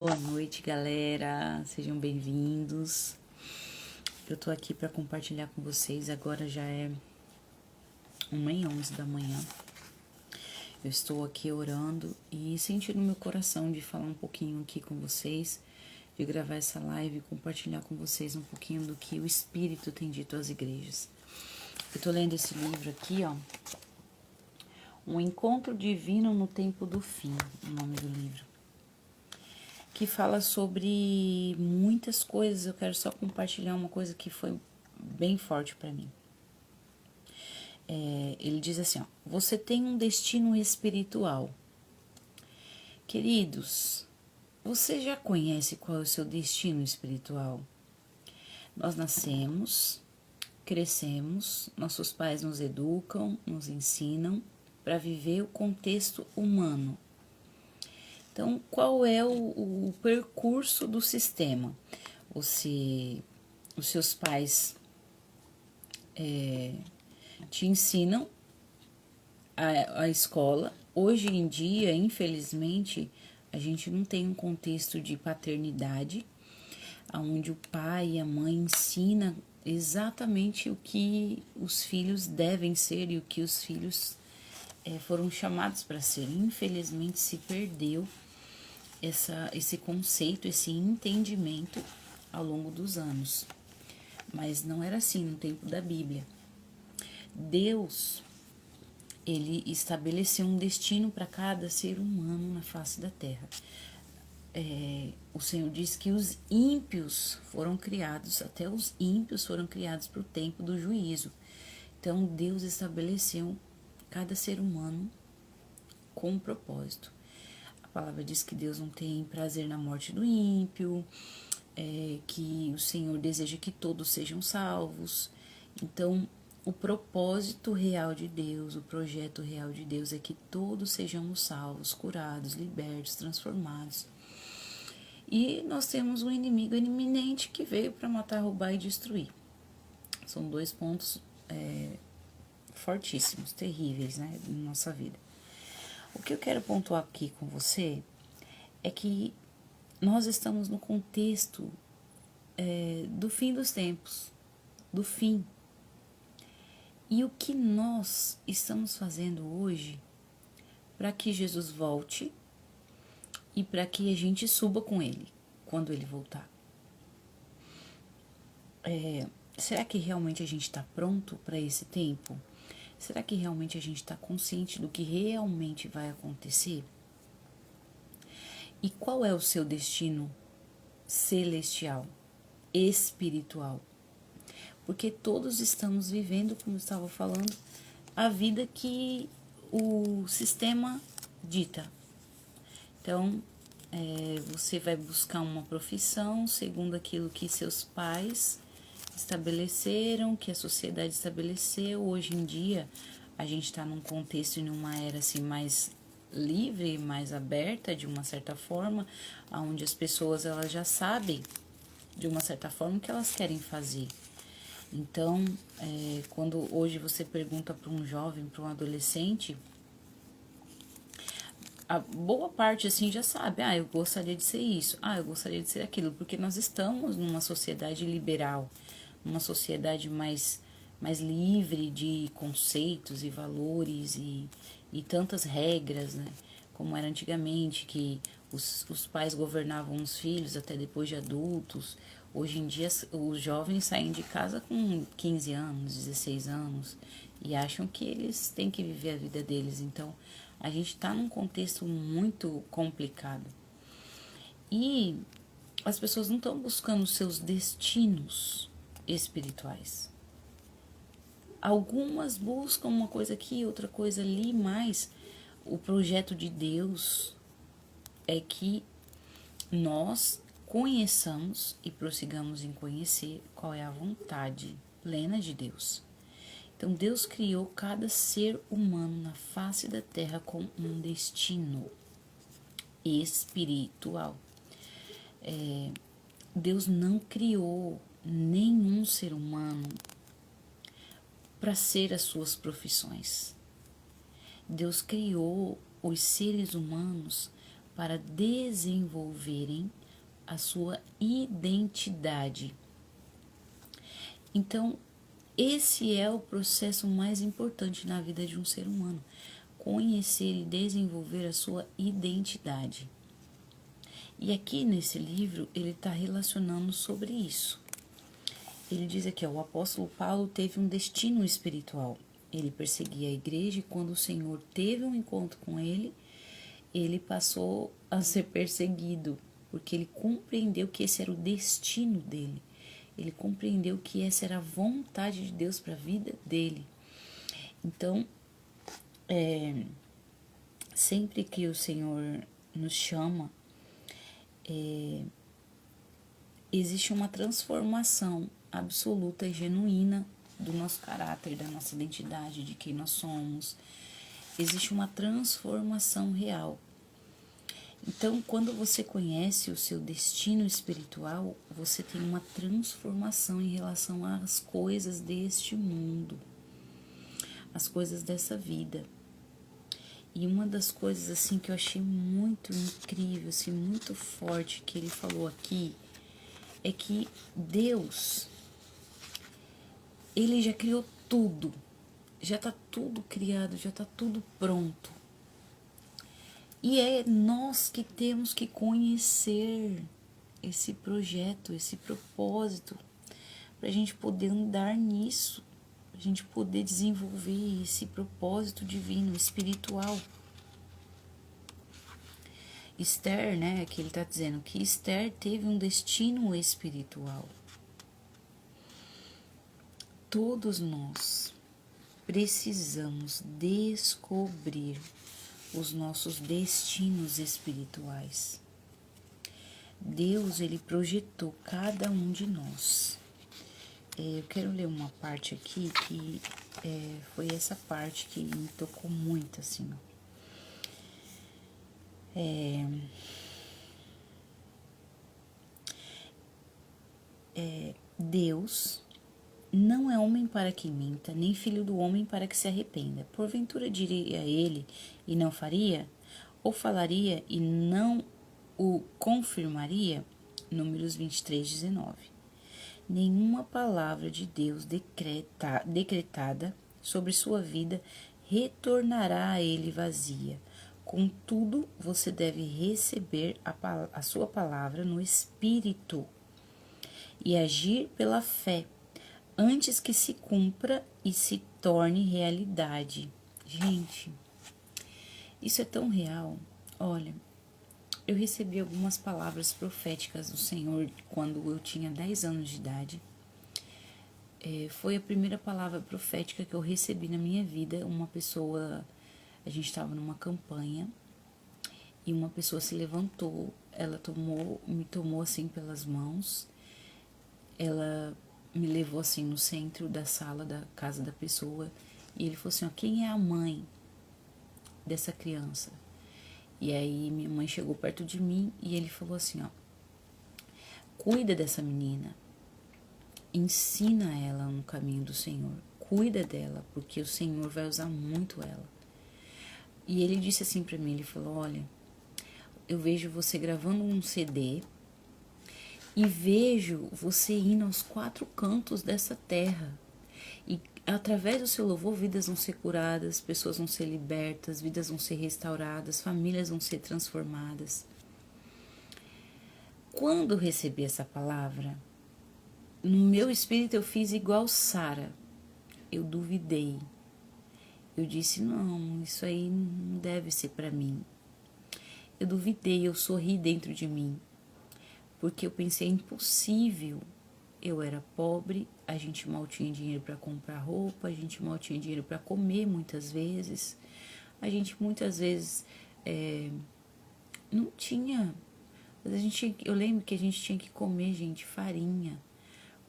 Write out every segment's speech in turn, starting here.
Boa noite, galera. Sejam bem-vindos. Eu tô aqui para compartilhar com vocês. Agora já é 1h11 da manhã. Eu estou aqui orando e sentindo no meu coração de falar um pouquinho aqui com vocês, de gravar essa live e compartilhar com vocês um pouquinho do que o Espírito tem dito às igrejas. Eu tô lendo esse livro aqui, ó. Um Encontro Divino no Tempo do Fim, o nome do livro. Que fala sobre muitas coisas. Eu quero só compartilhar uma coisa que foi bem forte para mim. Ele diz assim, ó: você tem um destino espiritual. Queridos, você já conhece qual é o seu destino espiritual? Nós nascemos, crescemos, nossos pais nos educam, nos ensinam para viver o contexto humano. Então, qual é o percurso do sistema? Os seus pais te ensinam a escola. Hoje em dia, infelizmente, a gente não tem um contexto de paternidade, onde o pai e a mãe ensinam exatamente o que os filhos devem ser e o que os filhos foram chamados para ser. Infelizmente, se perdeu esse conceito, esse entendimento ao longo dos anos. Mas não era assim no tempo da Bíblia. Deus, ele estabeleceu um destino para cada ser humano na face da terra. O Senhor diz que os ímpios foram criados, até os ímpios foram criados para o tempo do juízo. Então Deus estabeleceu cada ser humano com um propósito. A palavra diz que Deus não tem prazer na morte do ímpio, que o Senhor deseja que todos sejam salvos. Então, o propósito real de Deus, o projeto real de Deus é que todos sejamos salvos, curados, libertos, transformados. E nós temos um inimigo iminente que veio para matar, roubar e destruir. São dois pontos fortíssimos, terríveis, né, na nossa vida. O que eu quero pontuar aqui com você é que nós estamos no contexto do fim dos tempos, do fim. E o que nós estamos fazendo hoje para que Jesus volte e para que a gente suba com ele quando ele voltar? Será que realmente a gente está pronto para esse tempo? Será que realmente a gente está consciente do que realmente vai acontecer? E qual é o seu destino celestial, espiritual? Porque todos estamos vivendo, como eu estava falando, a vida que o sistema dita. Então, você vai buscar uma profissão segundo aquilo que seus pais estabeleceram, que a sociedade estabeleceu. Hoje em dia, a gente está num contexto e numa era assim mais livre, mais aberta, de uma certa forma, onde as pessoas elas já sabem, de uma certa forma, o que elas querem fazer. Então, quando hoje você pergunta para um jovem, para um adolescente, a boa parte assim já sabe, eu gostaria de ser isso, eu gostaria de ser aquilo, porque nós estamos numa sociedade liberal, numa sociedade mais livre de conceitos e valores e tantas regras, né? Como era antigamente, que os pais governavam os filhos até depois de adultos. Hoje em dia, os jovens saem de casa com 15 anos, 16 anos e acham que eles têm que viver a vida deles. Então, a gente está num contexto muito complicado. E as pessoas não estão buscando seus destinos espirituais. Algumas buscam uma coisa aqui, outra coisa ali, mas o projeto de Deus é que nós conheçamos e prossigamos em conhecer qual é a vontade plena de Deus. Então, Deus criou cada ser humano na face da terra com um destino espiritual. Deus não criou nenhum ser humano para ser as suas profissões. Deus criou os seres humanos para desenvolverem a sua identidade. Então, esse é o processo mais importante na vida de um ser humano: conhecer e desenvolver a sua identidade. E aqui nesse livro ele está relacionando sobre isso. Ele diz aqui, o apóstolo Paulo teve um destino espiritual. Ele perseguia a igreja e quando o Senhor teve um encontro com ele, ele passou a ser perseguido, porque ele compreendeu que esse era o destino dele. Ele compreendeu que essa era a vontade de Deus para a vida dele. Então, sempre que o Senhor nos chama, existe uma transformação absoluta e genuína do nosso caráter, da nossa identidade, de quem nós somos. Existe uma transformação real. Então, quando você conhece o seu destino espiritual, você tem uma transformação em relação às coisas deste mundo, as coisas dessa vida. E uma das coisas assim que eu achei muito incrível, assim, muito forte que ele falou aqui, é que Deus, ele já criou tudo, já está tudo criado, já está tudo pronto. E é nós que temos que conhecer esse projeto, esse propósito, para a gente poder andar nisso, para a gente poder desenvolver esse propósito divino, espiritual. Esther, né, que ele está dizendo que Esther teve um destino espiritual. Todos nós precisamos descobrir os nossos destinos espirituais. Deus, ele projetou cada um de nós. Eu quero ler uma parte aqui que foi essa parte que me tocou muito, assim, ó. Deus não é homem para que minta, nem filho do homem para que se arrependa. Porventura diria ele e não faria? Ou falaria e não o confirmaria? Números 23:19. Nenhuma palavra de Deus decretada sobre sua vida retornará a ele vazia. Contudo, você deve receber a sua palavra no Espírito e agir pela fé, antes que se cumpra e se torne realidade. Gente, isso é tão real. Olha, eu recebi algumas palavras proféticas do Senhor quando eu tinha 10 anos de idade. Foi a primeira palavra profética que eu recebi na minha vida. Uma pessoa, a gente estava numa campanha e uma pessoa se levantou, ela me tomou assim pelas mãos, ela me levou assim no centro da sala da casa da pessoa e ele falou assim, ó, quem é a mãe dessa criança? E aí minha mãe chegou perto de mim e ele falou assim, ó, cuida dessa menina, ensina ela no caminho do Senhor, cuida dela, porque o Senhor vai usar muito ela. E ele disse assim pra mim, ele falou, olha, eu vejo você gravando um CD e vejo você indo aos 4 cantos dessa terra. E através do seu louvor, vidas vão ser curadas, pessoas vão ser libertas, vidas vão ser restauradas, famílias vão ser transformadas. Quando eu recebi essa palavra, no meu espírito eu fiz igual Sara. Eu duvidei. Eu disse, não, isso aí não deve ser para mim. Eu duvidei, eu sorri dentro de mim. Porque eu pensei, é impossível. Eu era pobre, a gente mal tinha dinheiro para comprar roupa, a gente mal tinha dinheiro para comer muitas vezes. A gente muitas vezes não tinha. Eu lembro que a gente tinha que comer, gente, farinha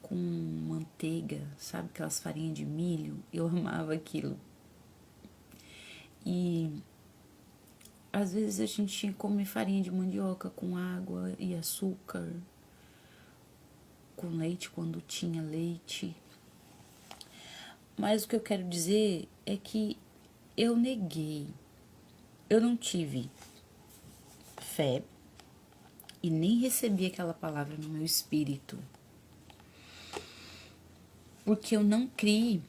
com manteiga, sabe? Aquelas farinhas de milho. Eu amava aquilo. E às vezes a gente tinha que comer farinha de mandioca com água e açúcar, com leite quando tinha leite. Mas o que eu quero dizer é que eu neguei. Eu não tive fé e nem recebi aquela palavra no meu espírito. Porque eu não criei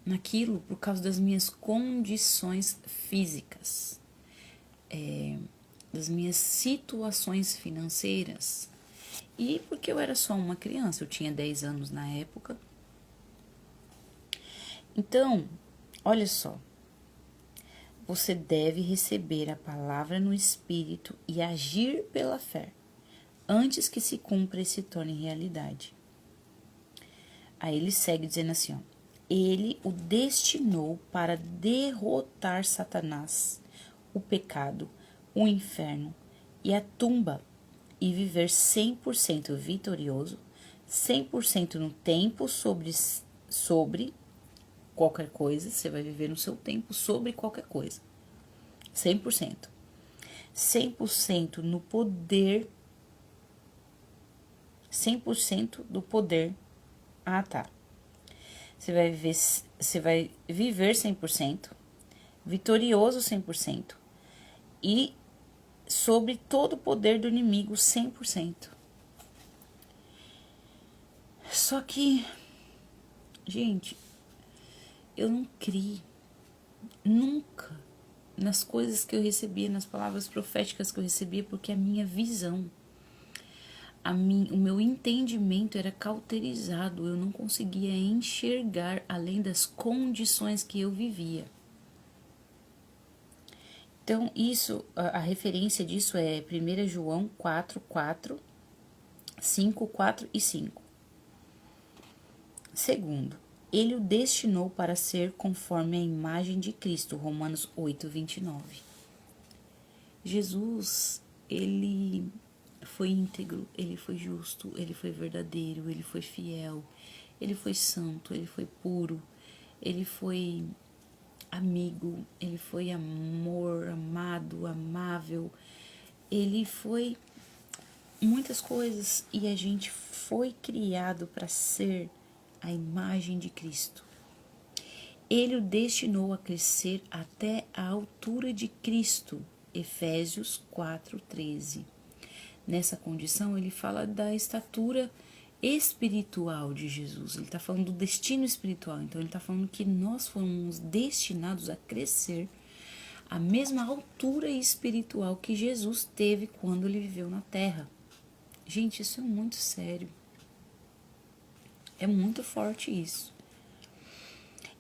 naquilo por causa das minhas condições físicas, das minhas situações financeiras. E porque eu era só uma criança, eu tinha 10 anos na época. Então, olha só, você deve receber a palavra no Espírito e agir pela fé, antes que se cumpra e se torne realidade. Aí ele segue dizendo assim, ó, ele o destinou para derrotar Satanás, o pecado, o inferno e a tumba, e viver 100% vitorioso, 100% no tempo sobre qualquer coisa, você vai viver no seu tempo sobre qualquer coisa. 100%. 100% no poder. 100% do poder. Ah, tá. Você vai viver 100%, vitorioso 100% e sobre todo o poder do inimigo 100%. Só que, gente, eu não criei nunca nas coisas que eu recebia, nas palavras proféticas que eu recebia, porque a minha visão, o meu entendimento era cauterizado, eu não conseguia enxergar além das condições que eu vivia. Então, a referência disso é 1 João 4, 4, 5, 4 e 5. Segundo, ele o destinou para ser conforme a imagem de Cristo, Romanos 8, 29. Jesus, ele foi íntegro, ele foi justo, ele foi verdadeiro, ele foi fiel, ele foi santo, ele foi puro, ele foi amigo, ele foi amor, amado, amável, ele foi muitas coisas e a gente foi criado para ser a imagem de Cristo. Ele o destinou a crescer até a altura de Cristo, Efésios 4:13. Nessa condição, ele fala da estatura espiritual de Jesus. Ele está falando do destino espiritual. Então, ele está falando que nós fomos destinados a crescer à mesma altura espiritual que Jesus teve quando ele viveu na Terra. Gente, isso é muito sério. É muito forte isso.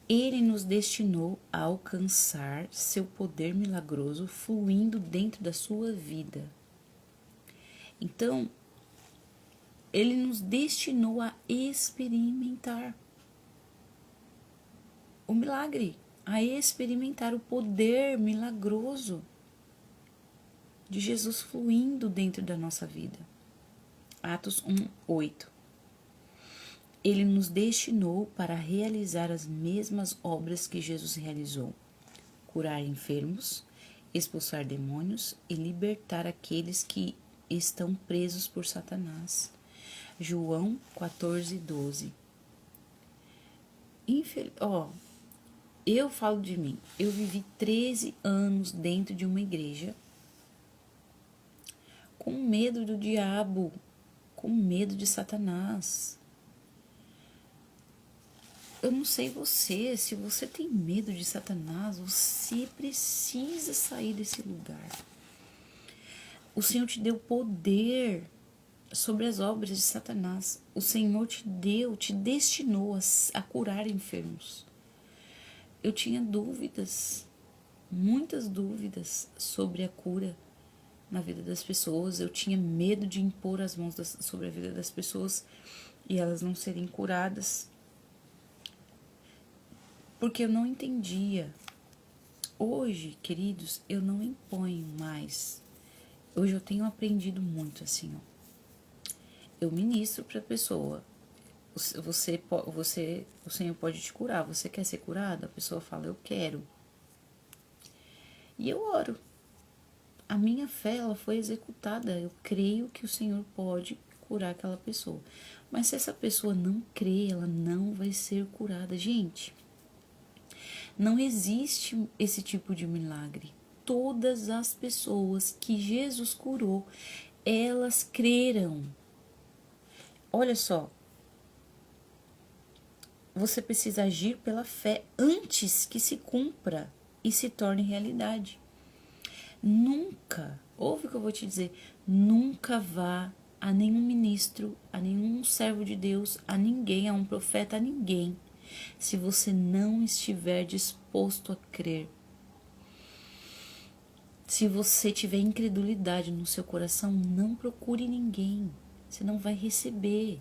Ele nos destinou a alcançar seu poder milagroso fluindo dentro da sua vida. Então, ele nos destinou a experimentar o milagre, a experimentar o poder milagroso de Jesus fluindo dentro da nossa vida. Atos 1:8. Ele nos destinou para realizar as mesmas obras que Jesus realizou: curar enfermos, expulsar demônios e libertar aqueles que estão presos por Satanás. João 14:12. Eu falo de mim. Eu vivi 13 anos dentro de uma igreja com medo do diabo, com medo de Satanás. Eu não sei você, se você tem medo de Satanás, você precisa sair desse lugar. O Senhor te deu poder sobre as obras de Satanás. O Senhor te destinou a curar enfermos. Eu tinha dúvidas, muitas dúvidas sobre a cura na vida das pessoas. Eu tinha medo de impor as mãos sobre a vida das pessoas e elas não serem curadas, porque eu não entendia. Hoje, queridos, eu não imponho mais. Hoje eu tenho aprendido muito assim, ó. Eu ministro para a pessoa. O Senhor pode te curar. Você quer ser curada? A pessoa fala, eu quero. E eu oro. A minha fé, ela foi executada. Eu creio que o Senhor pode curar aquela pessoa. Mas se essa pessoa não crê, ela não vai ser curada. Gente, não existe esse tipo de milagre. todas as pessoas que Jesus curou, elas creram. Olha só, você precisa agir pela fé antes que se cumpra e se torne realidade. Nunca, ouve o que eu vou te dizer, nunca vá a nenhum ministro, a nenhum servo de Deus, a ninguém, a um profeta, a ninguém, se você não estiver disposto a crer. Se você tiver incredulidade no seu coração, não procure ninguém, você não vai receber.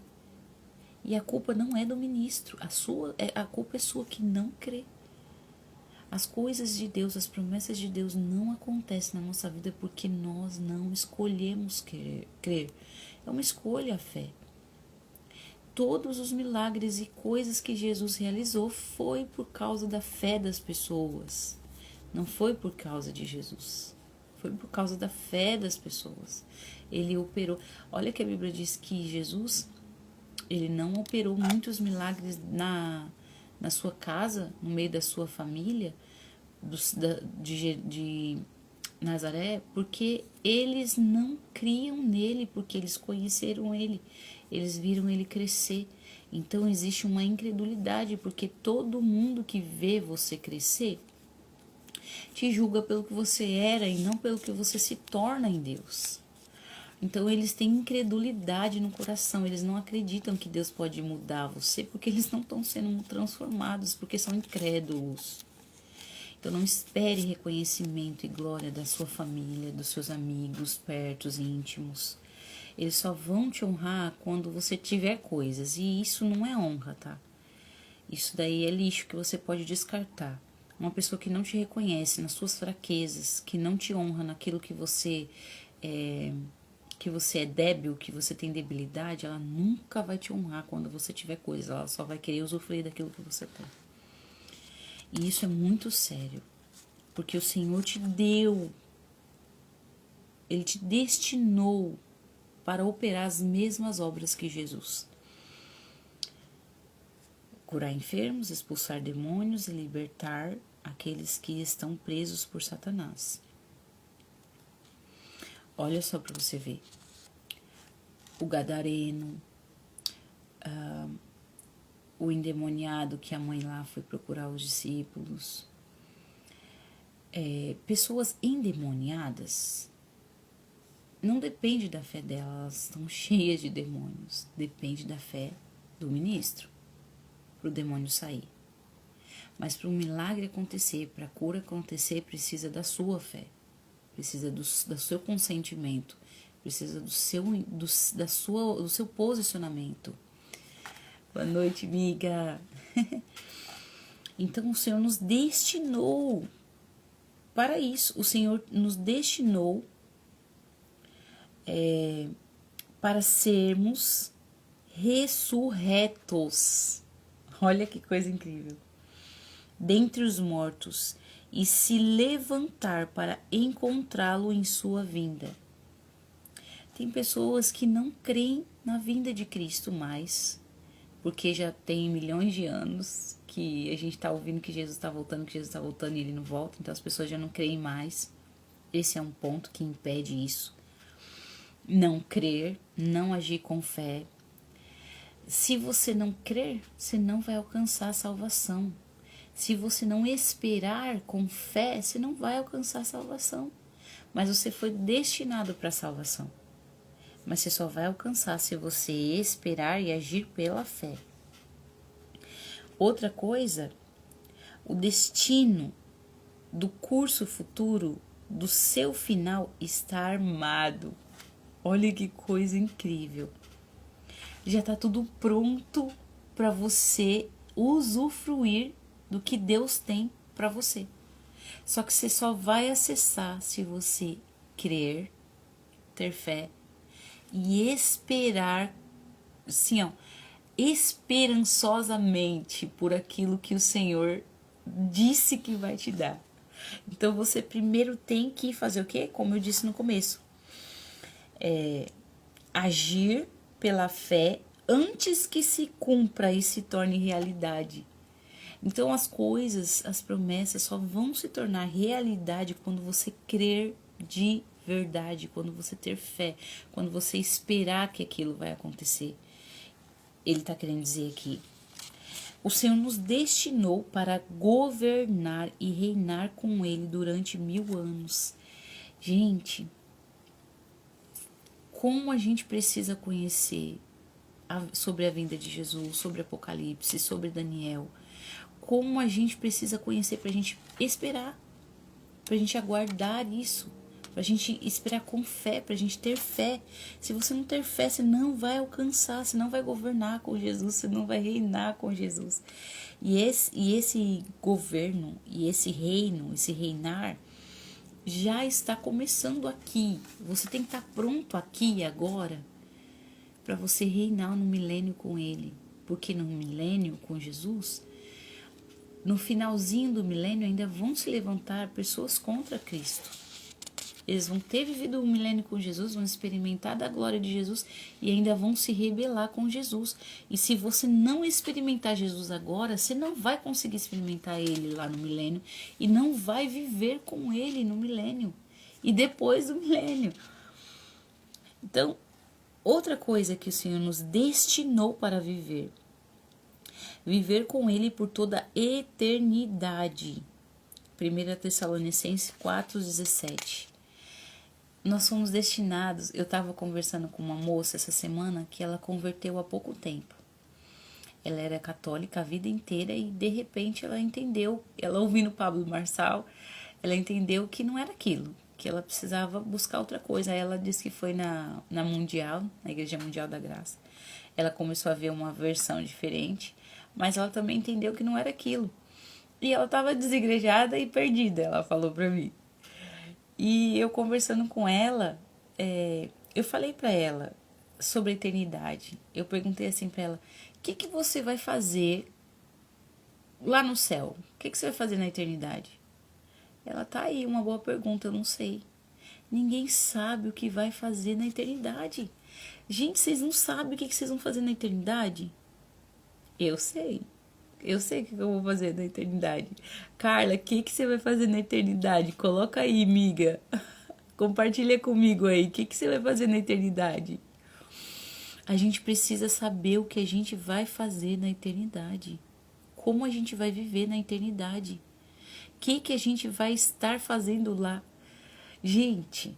E a culpa não é do ministro, a culpa é sua que não crê. As coisas de Deus, as promessas de Deus não acontecem na nossa vida porque nós não escolhemos crer. É uma escolha a fé. Todos os milagres e coisas que Jesus realizou foi por causa da fé das pessoas. Não foi por causa de Jesus. Foi por causa da fé das pessoas. Ele operou. Olha que a Bíblia diz que Jesus, ele não operou muitos milagres na sua casa, no meio da sua família, de Nazaré, porque eles não criam nele, porque eles conheceram ele, eles viram ele crescer. Então existe uma incredulidade, porque todo mundo que vê você crescer te julga pelo que você era e não pelo que você se torna em Deus. Então eles têm incredulidade no coração, eles não acreditam que Deus pode mudar você, porque eles não estão sendo transformados, porque são incrédulos. Então não espere reconhecimento e glória da sua família, dos seus amigos, pertos, íntimos. Eles só vão te honrar quando você tiver coisas, e isso não é honra, tá? Isso daí é lixo que você pode descartar. Uma pessoa que não te reconhece nas suas fraquezas, que não te honra naquilo que você é débil, que você tem debilidade, ela nunca vai te honrar quando você tiver coisa, ela só vai querer usufruir daquilo que você tem. E isso é muito sério, porque o Senhor te deu, Ele te destinou para operar as mesmas obras que Jesus. Curar enfermos, expulsar demônios e libertar aqueles que estão presos por Satanás. Olha só para você ver. O gadareno, o endemoniado que a mãe lá foi procurar os discípulos. Pessoas endemoniadas não depende da fé delas, elas estão cheias de demônios. Depende da fé do ministro para o demônio sair. Mas para um milagre acontecer, para a cura acontecer, precisa da sua fé, precisa do seu consentimento, precisa do seu posicionamento. Boa noite, amiga. Então o Senhor nos destinou para isso. O Senhor nos destinou para sermos ressurretos. Olha que coisa incrível. Dentre os mortos e se levantar para encontrá-lo em sua vinda. Tem pessoas que não creem na vinda de Cristo mais, porque já tem milhões de anos que a gente está ouvindo que Jesus está voltando, e ele não volta, então as pessoas já não creem mais. Esse é um ponto que impede isso. Não crer, não agir com fé. Se você não crer, você não vai alcançar a salvação. Se você não esperar com fé, você não vai alcançar a salvação. Mas você foi destinado para a salvação. Mas você só vai alcançar se você esperar e agir pela fé. Outra coisa, o destino do curso futuro, do seu final, está armado. Olha que coisa incrível. Já está tudo pronto para você usufruir do que Deus tem para você. Só que você só vai acessar se você crer, ter fé e esperar, assim, esperançosamente por aquilo que o Senhor disse que vai te dar. Então você primeiro tem que fazer o quê? Como eu disse no começo, agir pela fé antes que se cumpra e se torne realidade. Então as coisas, as promessas só vão se tornar realidade quando você crer de verdade, quando você ter fé, quando você esperar que aquilo vai acontecer. Ele está querendo dizer aqui: o Senhor nos destinou para governar e reinar com Ele durante 1000 anos. Gente, como a gente precisa conhecer sobre a vinda de Jesus, sobre Apocalipse, sobre Daniel. Como a gente precisa conhecer para a gente esperar, para a gente aguardar isso, para a gente esperar com fé, para a gente ter fé. Se você não ter fé, você não vai alcançar, você não vai governar com Jesus, você não vai reinar com Jesus. E esse governo, e esse reino, esse reinar, já está começando aqui. Você tem que estar pronto aqui e agora para você reinar no milênio com Ele. Porque no milênio com Jesus, no finalzinho do milênio, ainda vão se levantar pessoas contra Cristo. Eles vão ter vivido o milênio com Jesus, vão experimentar da glória de Jesus e ainda vão se rebelar com Jesus. E se você não experimentar Jesus agora, você não vai conseguir experimentar Ele lá no milênio e não vai viver com Ele no milênio e depois do milênio. Então, outra coisa que o Senhor nos destinou para viver. Viver com Ele por toda a eternidade. 1 Tessalonicenses 4,17. Nós fomos destinados. Eu estava conversando com uma moça essa semana que ela converteu há pouco tempo. Ela era católica a vida inteira e de repente ela entendeu, ela ouvindo Pablo Marçal, ela entendeu que não era aquilo, que ela precisava buscar outra coisa. Aí ela disse que foi na Mundial, na Igreja Mundial da Graça. Ela começou a ver uma versão diferente, mas ela também entendeu que não era aquilo. E ela estava desigrejada e perdida, ela falou pra mim. E eu conversando com ela, eu falei pra ela sobre a eternidade. Eu perguntei assim pra ela: o que você vai fazer lá no céu? O que você vai fazer na eternidade? Ela: tá aí, uma boa pergunta, eu não sei. Ninguém sabe o que vai fazer na eternidade. Gente, vocês não sabem o que vocês vão fazer na eternidade? Eu sei. Eu sei o que eu vou fazer na eternidade. Carla, o que você vai fazer na eternidade? Coloca aí, miga. Compartilha comigo aí. O que você vai fazer na eternidade? A gente precisa saber o que a gente vai fazer na eternidade. Como a gente vai viver na eternidade. O que a gente vai estar fazendo lá. Gente,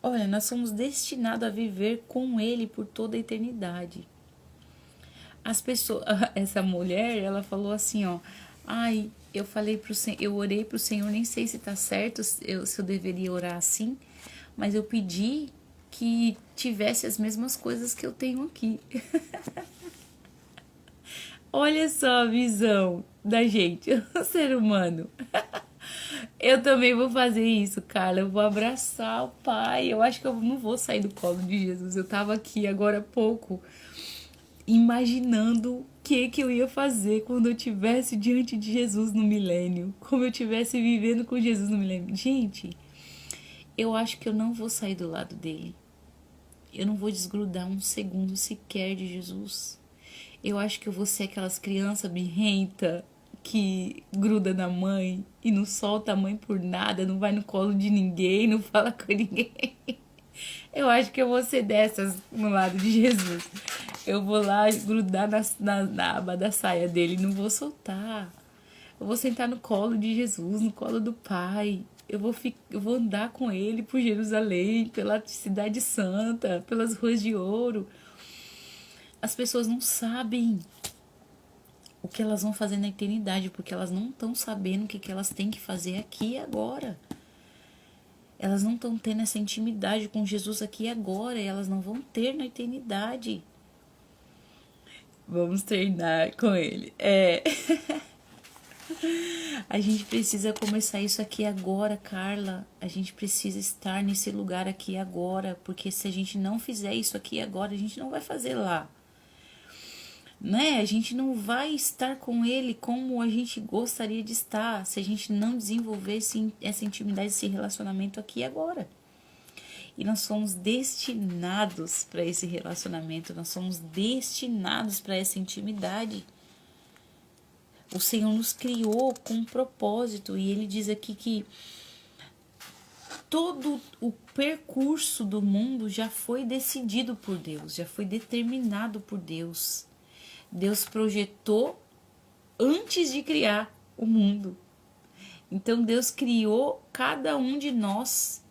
olha, nós somos destinados a viver com Ele por toda a eternidade. As pessoas, essa mulher, ela falou assim, ó: ai, eu falei pro Senhor, eu orei pro Senhor, nem sei se tá certo, se eu deveria orar assim, mas eu pedi que tivesse as mesmas coisas que eu tenho aqui. Olha só a visão da gente, o ser humano. Eu também vou fazer isso, cara. Eu vou abraçar o Pai. Eu acho que eu não vou sair do colo de Jesus. Eu tava aqui agora há pouco imaginando o que eu ia fazer quando eu estivesse diante de Jesus no milênio, como eu estivesse vivendo com Jesus no milênio. Gente, eu acho que eu não vou sair do lado dele. Eu não vou desgrudar um segundo sequer de Jesus. Eu acho que eu vou ser aquelas crianças birrenta que gruda na mãe e não solta a mãe por nada, não vai no colo de ninguém, não fala com ninguém. Eu acho que eu vou ser dessas no lado de Jesus. Eu vou lá grudar na aba da saia dele, não vou soltar. Eu vou sentar no colo de Jesus, no colo do Pai. Eu vou andar com ele por Jerusalém, pela cidade santa, pelas ruas de ouro. As pessoas não sabem o que elas vão fazer na eternidade, porque elas não estão sabendo o que elas têm que fazer aqui e agora. Elas não estão tendo essa intimidade com Jesus aqui e agora, e elas não vão ter na eternidade. Vamos treinar com ele. A gente precisa começar isso aqui agora, Carla. A gente precisa estar nesse lugar aqui agora, porque se a gente não fizer isso aqui agora, a gente não vai fazer lá. Né? A gente não vai estar com ele como a gente gostaria de estar se a gente não desenvolver essa intimidade, esse relacionamento aqui e agora. E nós somos destinados para esse relacionamento, nós somos destinados para essa intimidade. O Senhor nos criou com um propósito, e ele diz aqui que todo o percurso do mundo já foi decidido por Deus, já foi determinado por Deus. Deus projetou antes de criar o mundo. Então Deus criou cada um de nós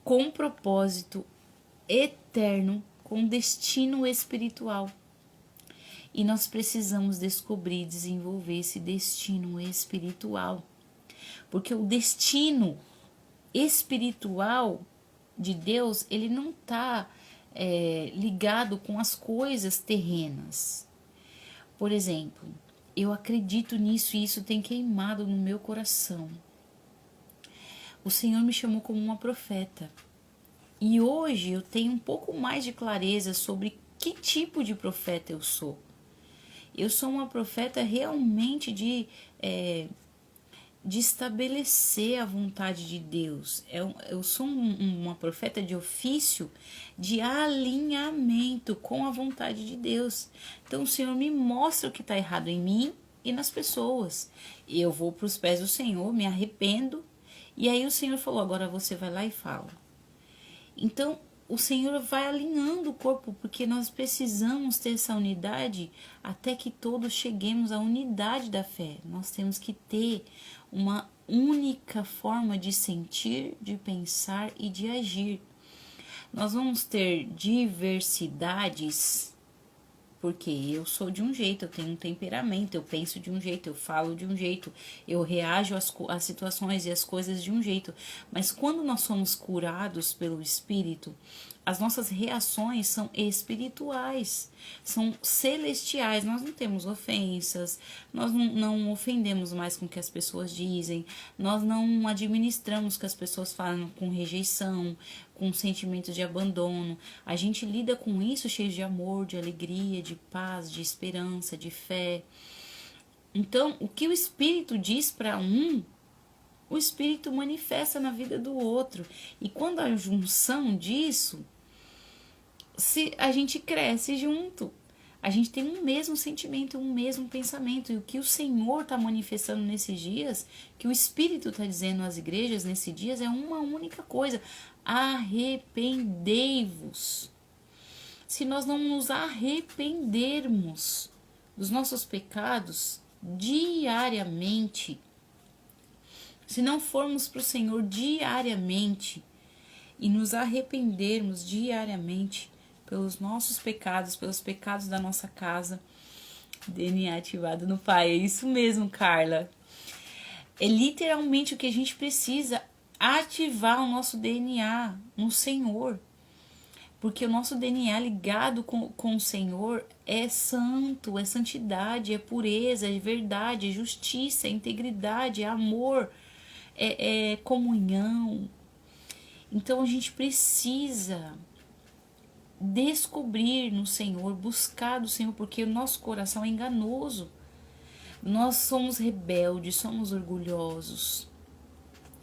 com um propósito eterno, com destino espiritual. E nós precisamos descobrir e desenvolver esse destino espiritual. Porque o destino espiritual de Deus, ele não está ligado com as coisas terrenas. Por exemplo, eu acredito nisso e isso tem queimado no meu coração. O Senhor me chamou como uma profeta. E hoje eu tenho um pouco mais de clareza sobre que tipo de profeta eu sou. Eu sou uma profeta realmente de estabelecer a vontade de Deus. Eu sou uma profeta de ofício de alinhamento com a vontade de Deus. Então o Senhor me mostra o que está errado em mim e nas pessoas. Eu vou para os pés do Senhor, me arrependo, e aí o Senhor falou, agora você vai lá e fala. Então o Senhor vai alinhando o corpo, porque nós precisamos ter essa unidade até que todos cheguemos à unidade da fé. Nós temos que ter uma única forma de sentir, de pensar e de agir. Nós vamos ter diversidades, porque eu sou de um jeito, eu tenho um temperamento, eu penso de um jeito, eu falo de um jeito, eu reajo às situações e às coisas de um jeito. Mas quando nós somos curados pelo Espírito, as nossas reações são espirituais, são celestiais. Nós não temos ofensas, nós não ofendemos mais com o que as pessoas dizem, nós não administramos o que as pessoas falam com rejeição, com sentimento de abandono. A gente lida com isso cheio de amor, de alegria, de paz, de esperança, de fé. Então, o que o Espírito diz para um, o Espírito manifesta na vida do outro. E quando a junção disso, se a gente cresce junto, a gente tem um mesmo sentimento, um mesmo pensamento. E o que o Senhor está manifestando nesses dias, que o Espírito está dizendo às igrejas nesses dias, é uma única coisa: arrependei-vos. Se nós não nos arrependermos dos nossos pecados diariamente, se não formos para o Senhor diariamente e nos arrependermos diariamente pelos nossos pecados, pelos pecados da nossa casa, DNA ativado no Pai, é isso mesmo, Carla. É literalmente o que a gente precisa, ativar o nosso DNA no Senhor. Porque o nosso DNA ligado com o Senhor é santo, é santidade, é pureza, é verdade, é justiça, é integridade, é amor, é comunhão. Então a gente precisa descobrir no Senhor, buscar do Senhor, porque o nosso coração é enganoso. Nós somos rebeldes, somos orgulhosos.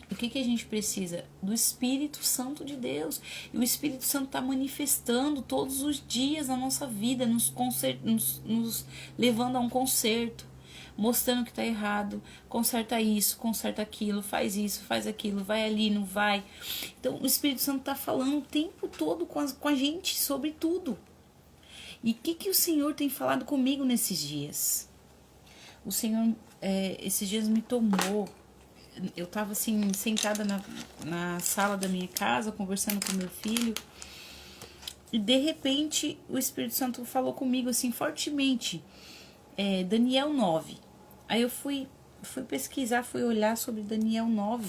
O que a gente precisa? Do Espírito Santo de Deus. E o Espírito Santo está manifestando todos os dias na nossa vida, nos levando a um conserto, mostrando que está errado, conserta isso, conserta aquilo, faz isso, faz aquilo, vai ali, não vai. Então o Espírito Santo está falando o tempo todo com a gente sobre tudo. E o que o Senhor tem falado comigo nesses dias? O Senhor, esses dias me tomou. Eu estava assim, sentada na sala da minha casa, conversando com meu filho, e de repente o Espírito Santo falou comigo assim, fortemente, Daniel 9. Aí eu fui pesquisar, fui olhar sobre Daniel 9.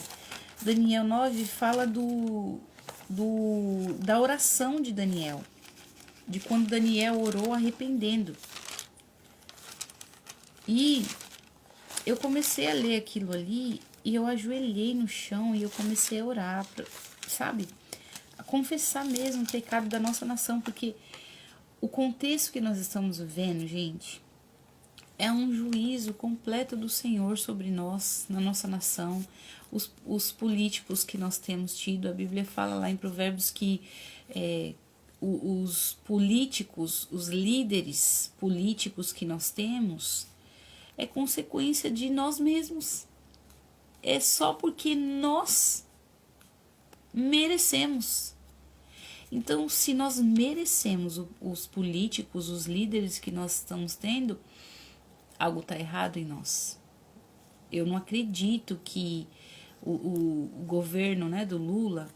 Daniel 9 fala da oração de Daniel, de quando Daniel orou arrependendo. E eu comecei a ler aquilo ali, e eu ajoelhei no chão e eu comecei a orar, sabe? A confessar mesmo o pecado da nossa nação, porque o contexto que nós estamos vivendo, gente, é um juízo completo do Senhor sobre nós, na nossa nação. Os políticos que nós temos tido, a Bíblia fala lá em Provérbios que os políticos, os líderes políticos que nós temos, é consequência de nós mesmos. É só porque nós merecemos. Então, se nós merecemos os políticos, os líderes que nós estamos tendo, algo está errado em nós. Eu não acredito que o governo, né, do Lula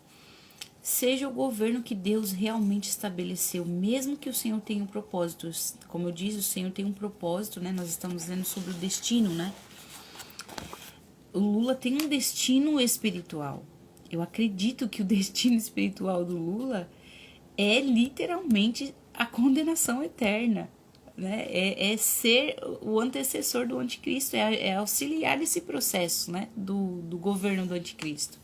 seja o governo que Deus realmente estabeleceu, mesmo que o Senhor tenha um propósito. Como eu disse, o Senhor tem um propósito, né? Nós estamos vendo sobre o destino, né? O Lula tem um destino espiritual. Eu acredito que o destino espiritual do Lula é literalmente a condenação eterna, né? É ser o antecessor do anticristo, é auxiliar esse processo, né? Do governo do anticristo.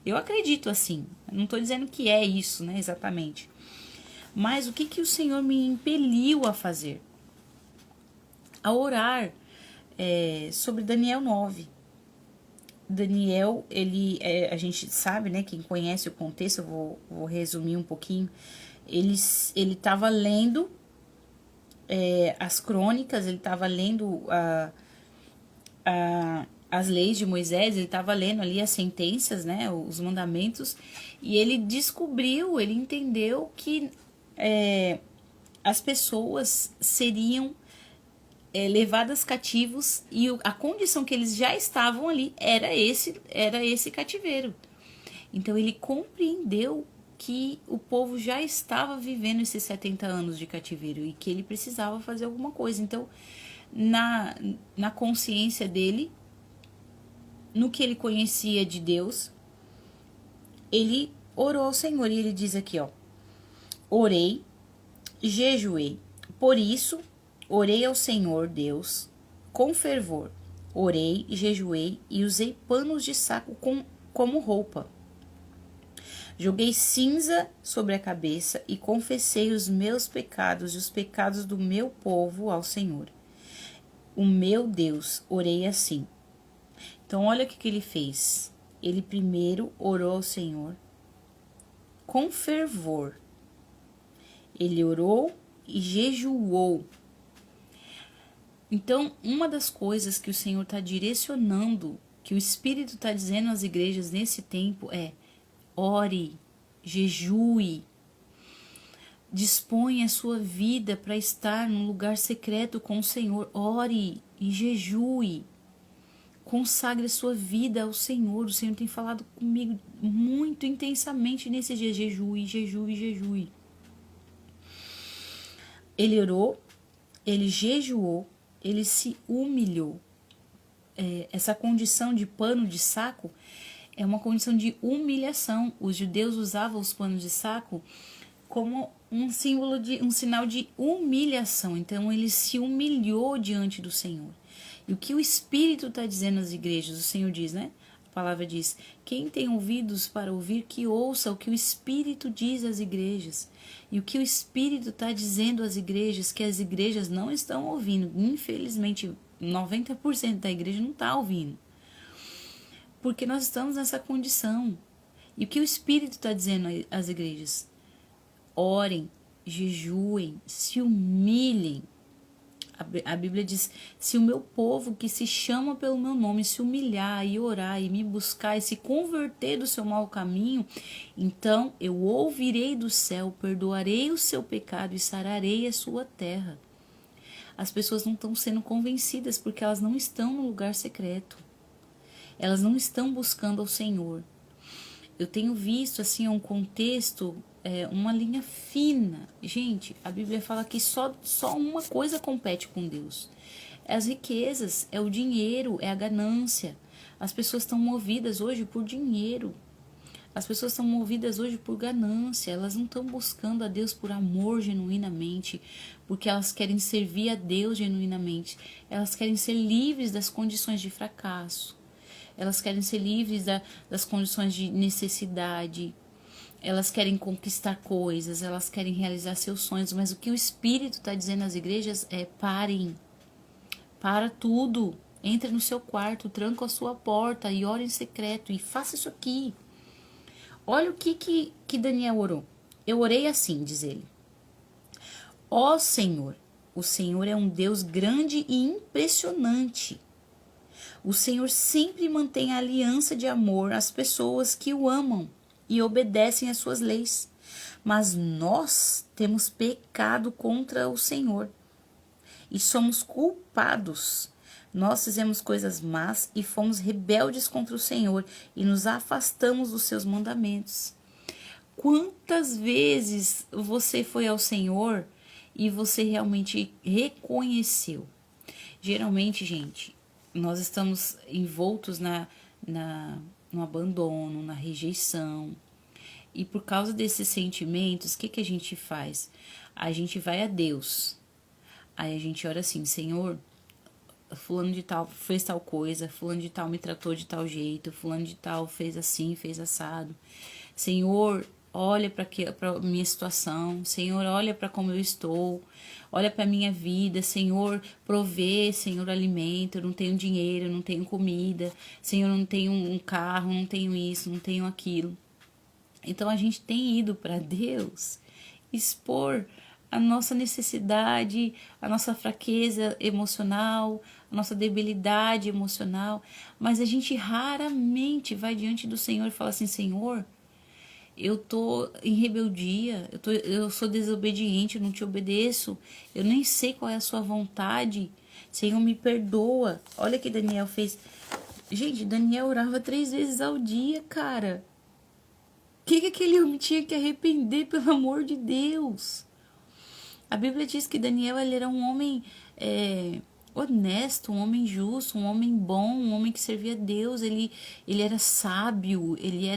Eu acredito assim, não estou dizendo que é isso, né, exatamente. Mas o que o Senhor me impeliu a fazer? A orar sobre Daniel 9. Daniel, a gente sabe, né, quem conhece o contexto, eu vou resumir um pouquinho. Ele estava lendo as crônicas, ele estava lendo as leis de Moisés, ele estava lendo ali as sentenças, né, os mandamentos, e ele descobriu, ele entendeu que as pessoas seriam levadas cativos e a condição que eles já estavam ali era esse cativeiro. Então ele compreendeu que o povo já estava vivendo esses 70 anos de cativeiro e que ele precisava fazer alguma coisa. Então, na consciência dele, no que ele conhecia de Deus, ele orou ao Senhor. E ele diz aqui, ó: orei, jejuei. Por isso, orei ao Senhor Deus com fervor. Orei, jejuei e usei panos de saco como roupa. Joguei cinza sobre a cabeça e confessei os meus pecados e os pecados do meu povo ao Senhor, o meu Deus. Orei assim. Então, olha o que ele fez. Ele primeiro orou ao Senhor com fervor. Ele orou e jejuou. Então, uma das coisas que o Senhor está direcionando, que o Espírito está dizendo às igrejas nesse tempo é: ore, jejue, disponha a sua vida para estar num lugar secreto com o Senhor. Ore e jejue. Consagre a sua vida ao Senhor. O Senhor tem falado comigo muito intensamente nesses dias. Jejue, jejue, jejue. Ele orou, ele jejuou, ele se humilhou. Essa condição de pano de saco é uma condição de humilhação. Os judeus usavam os panos de saco como um sinal de humilhação. Então ele se humilhou diante do Senhor. E o que o Espírito está dizendo às igrejas? O Senhor diz, né? A palavra diz: quem tem ouvidos para ouvir, que ouça o que o Espírito diz às igrejas. E o que o Espírito está dizendo às igrejas, que as igrejas não estão ouvindo. Infelizmente, 90% da igreja não está ouvindo. Porque nós estamos nessa condição. E o que o Espírito está dizendo às igrejas? Orem, jejuem, se humilhem. A Bíblia diz: se o meu povo que se chama pelo meu nome se humilhar e orar e me buscar e se converter do seu mau caminho, então eu ouvirei do céu, perdoarei o seu pecado e sararei a sua terra. As pessoas não estão sendo convencidas porque elas não estão no lugar secreto. Elas não estão buscando ao Senhor. Eu tenho visto assim um contexto, uma linha fina. Gente, a Bíblia fala que só uma coisa compete com Deus. É as riquezas, é o dinheiro, é a ganância. As pessoas estão movidas hoje por dinheiro. As pessoas estão movidas hoje por ganância. Elas não estão buscando a Deus por amor genuinamente, porque elas querem servir a Deus genuinamente. Elas querem ser livres das condições de fracasso. Elas querem ser livres das condições de necessidade. Elas querem conquistar coisas, elas querem realizar seus sonhos. Mas o que o Espírito está dizendo às igrejas é: parem. Para tudo. Entre no seu quarto, tranca a sua porta e ore em secreto. E faça isso aqui. Olha o que Daniel orou. Eu orei assim, diz ele: ó Senhor, O Senhor é um Deus grande e impressionante. O Senhor sempre mantém a aliança de amor às pessoas que o amam e obedecem às suas leis. Mas nós temos pecado contra o Senhor e somos culpados. Nós fizemos coisas más e fomos rebeldes contra o Senhor e nos afastamos dos seus mandamentos. Quantas vezes você foi ao Senhor e você realmente reconheceu? Geralmente, gente, nós estamos envoltos no abandono, na rejeição. E por causa desses sentimentos, o que a gente faz? A gente vai a Deus. Aí a gente ora assim: Senhor, fulano de tal fez tal coisa, fulano de tal me tratou de tal jeito, fulano de tal fez assim, fez assado. Senhor, olha para minha situação. Senhor, olha para como eu estou. Olha para minha vida. Senhor, provê. Senhor, alimenta. Eu não tenho dinheiro, eu não tenho comida. Senhor, eu não tenho um carro, não tenho isso, não tenho aquilo. Então a gente tem ido para Deus expor a nossa necessidade, a nossa fraqueza emocional, a nossa debilidade emocional, mas a gente raramente vai diante do Senhor e fala assim: Senhor, eu tô em rebeldia, eu sou desobediente, eu não te obedeço, eu nem sei qual é a sua vontade, Senhor, me perdoa. Olha o que Daniel fez. Gente, Daniel orava 3 vezes ao dia, cara. O que aquele homem tinha que arrepender, pelo amor de Deus? A Bíblia diz que Daniel, ele era um homem honesto, um homem justo, um homem bom, um homem que servia a Deus. Ele era sábio, ele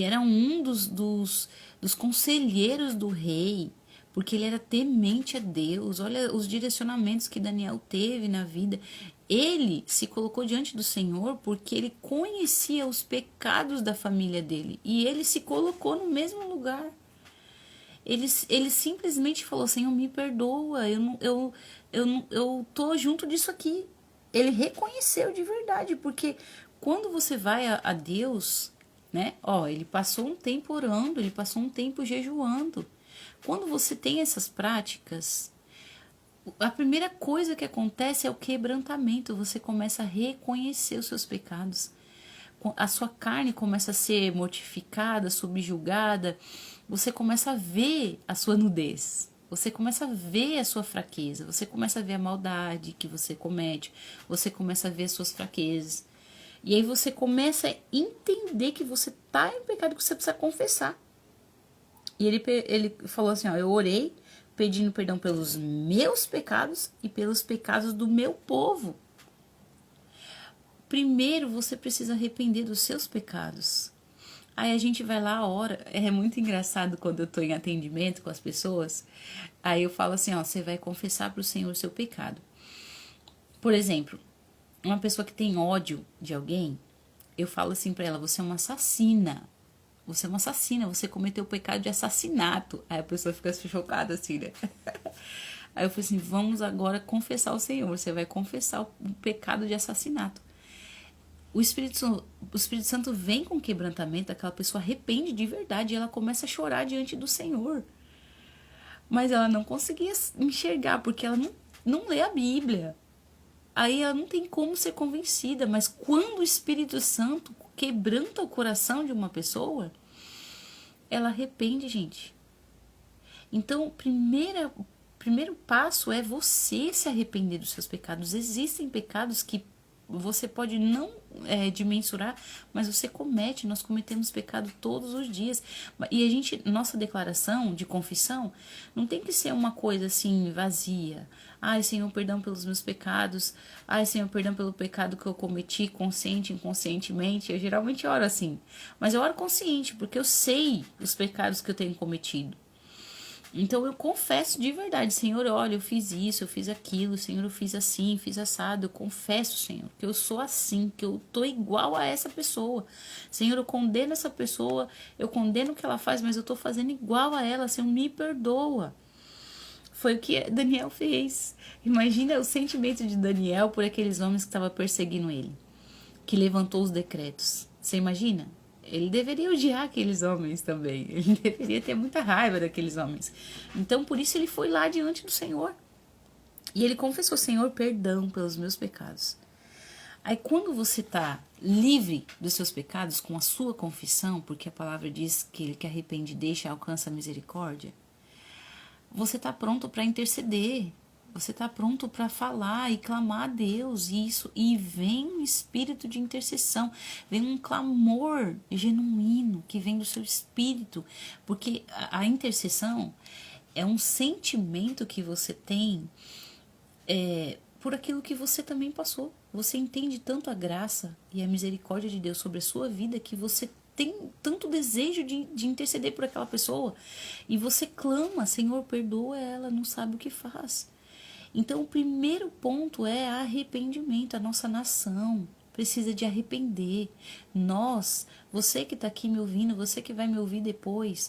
era um dos conselheiros do rei, porque ele era temente a Deus. Olha os direcionamentos que Daniel teve na vida. Ele se colocou diante do Senhor porque ele conhecia os pecados da família dele. E ele se colocou no mesmo lugar. Ele simplesmente falou: Senhor, me perdoa, eu tô junto disso aqui. Ele reconheceu de verdade, porque quando você vai a Deus, né? Ele passou um tempo orando, ele passou um tempo jejuando. Quando você tem essas práticas, a primeira coisa que acontece é o quebrantamento. Você começa a reconhecer os seus pecados. A sua carne começa a ser mortificada, subjugada. Você começa a ver a sua nudez. Você começa a ver a sua fraqueza. Você começa a ver a maldade que você comete. Você começa a ver as suas fraquezas. E aí você começa a entender que você está em pecado, que você precisa confessar. E ele falou assim: eu orei pedindo perdão pelos meus pecados e pelos pecados do meu povo. Primeiro você precisa arrepender dos seus pecados. Aí a gente vai lá, ora. É muito engraçado quando eu tô em atendimento com as pessoas. Aí eu falo assim: você vai confessar pro Senhor o seu pecado. Por exemplo, uma pessoa que tem ódio de alguém, eu falo assim pra ela: você é uma assassina. Você é uma assassina, você cometeu o pecado de assassinato. Aí a pessoa fica chocada assim, né? Aí eu falei assim: vamos agora confessar ao Senhor. Você vai confessar o pecado de assassinato. O Espírito Santo vem com quebrantamento, aquela pessoa arrepende de verdade e ela começa a chorar diante do Senhor. Mas ela não conseguia enxergar, porque ela não lê a Bíblia. Aí ela não tem como ser convencida, mas quando o Espírito Santo quebranta o coração de uma pessoa, ela arrepende, gente. Então, o primeiro passo é você se arrepender dos seus pecados. Existem pecados que você pode não dimensurar, mas você comete. Nós cometemos pecado todos os dias. E nossa declaração de confissão não tem que ser uma coisa assim vazia. Ai, Senhor, perdão pelos meus pecados. Ai, Senhor, perdão pelo pecado que eu cometi, consciente, inconscientemente. Eu geralmente oro assim, mas eu oro consciente, porque eu sei os pecados que eu tenho cometido. Então eu confesso de verdade: Senhor, olha, eu fiz isso, eu fiz aquilo, Senhor, eu fiz assim, fiz assado. Eu confesso, Senhor, que eu sou assim, que eu tô igual a essa pessoa. Senhor, eu condeno essa pessoa, eu condeno o que ela faz, mas eu tô fazendo igual a ela. Senhor, me perdoa. Foi o que Daniel fez. Imagina o sentimento de Daniel por aqueles homens que estavam perseguindo ele, que levantou os decretos. Você imagina? ele deveria odiar aqueles homens também. Ele deveria ter muita raiva daqueles homens. Então, por isso ele foi lá diante do Senhor. E ele confessou: Senhor, perdão pelos meus pecados. Aí quando você está livre dos seus pecados com a sua confissão, porque a palavra diz que ele que arrepende deixa alcança a misericórdia, você está pronto para interceder. Você está pronto para falar e clamar a Deus, e vem um espírito de intercessão, vem um clamor genuíno que vem do seu espírito, porque a intercessão é um sentimento que você tem por aquilo que você também passou. Você entende tanto a graça e a misericórdia de Deus sobre a sua vida que você tem tanto desejo de interceder por aquela pessoa, e você clama: Senhor, perdoa ela, não sabe o que faz. Então, o primeiro ponto é arrependimento. A nossa nação precisa de arrepender. Nós, você que está aqui me ouvindo, você que vai me ouvir depois,